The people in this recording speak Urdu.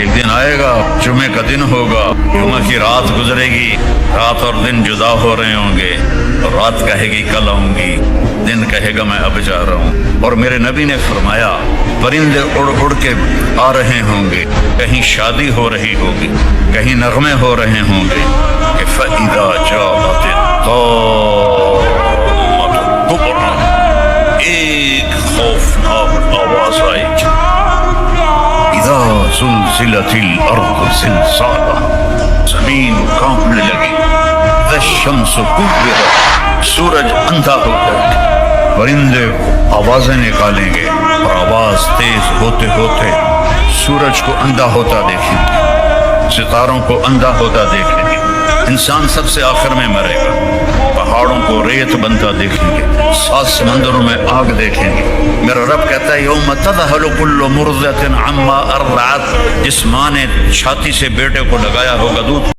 ایک دن آئے گا، جمعے کا دن ہوگا، جمعہ کی رات گزرے گی، رات اور دن جدا ہو رہے ہوں گے، اور رات کہے گی کل آؤں گی، دن کہے گا میں اب جا رہا ہوں۔ اور میرے نبی نے فرمایا پرندے اڑ اڑ کے آ رہے ہوں گے، کہیں شادی ہو رہی ہوگی، کہیں نغمے ہو رہے ہوں گے کہ فَإِذَا جَاءَتِ الطَّامَّةُ الْكُبْرىٰ، ایک خوفناک آواز آئے گی، اذا زلزلت الارض زلزالها، زمین کانپنے لگی، اذا الشمس کورت، سورج اندھا ہو جائے گا، پرندے آوازیں نکالیں گے اور آواز تیز ہوتے ہوتے سورج کو اندھا ہوتا دیکھیں گے، ستاروں کو اندھا ہوتا دیکھیں گے، انسان سب سے آخر میں مرے گا، پہاڑوں کو ریت بنتا دیکھیں گے، 7 سمندروں میں آگ دیکھیں گے۔ میرا رب کہتا ہے یوم تذہل کل مرضعۃ عما ارضعت، جس ماں نے چھاتی سے بیٹے کو لگایا ہوگا دودھ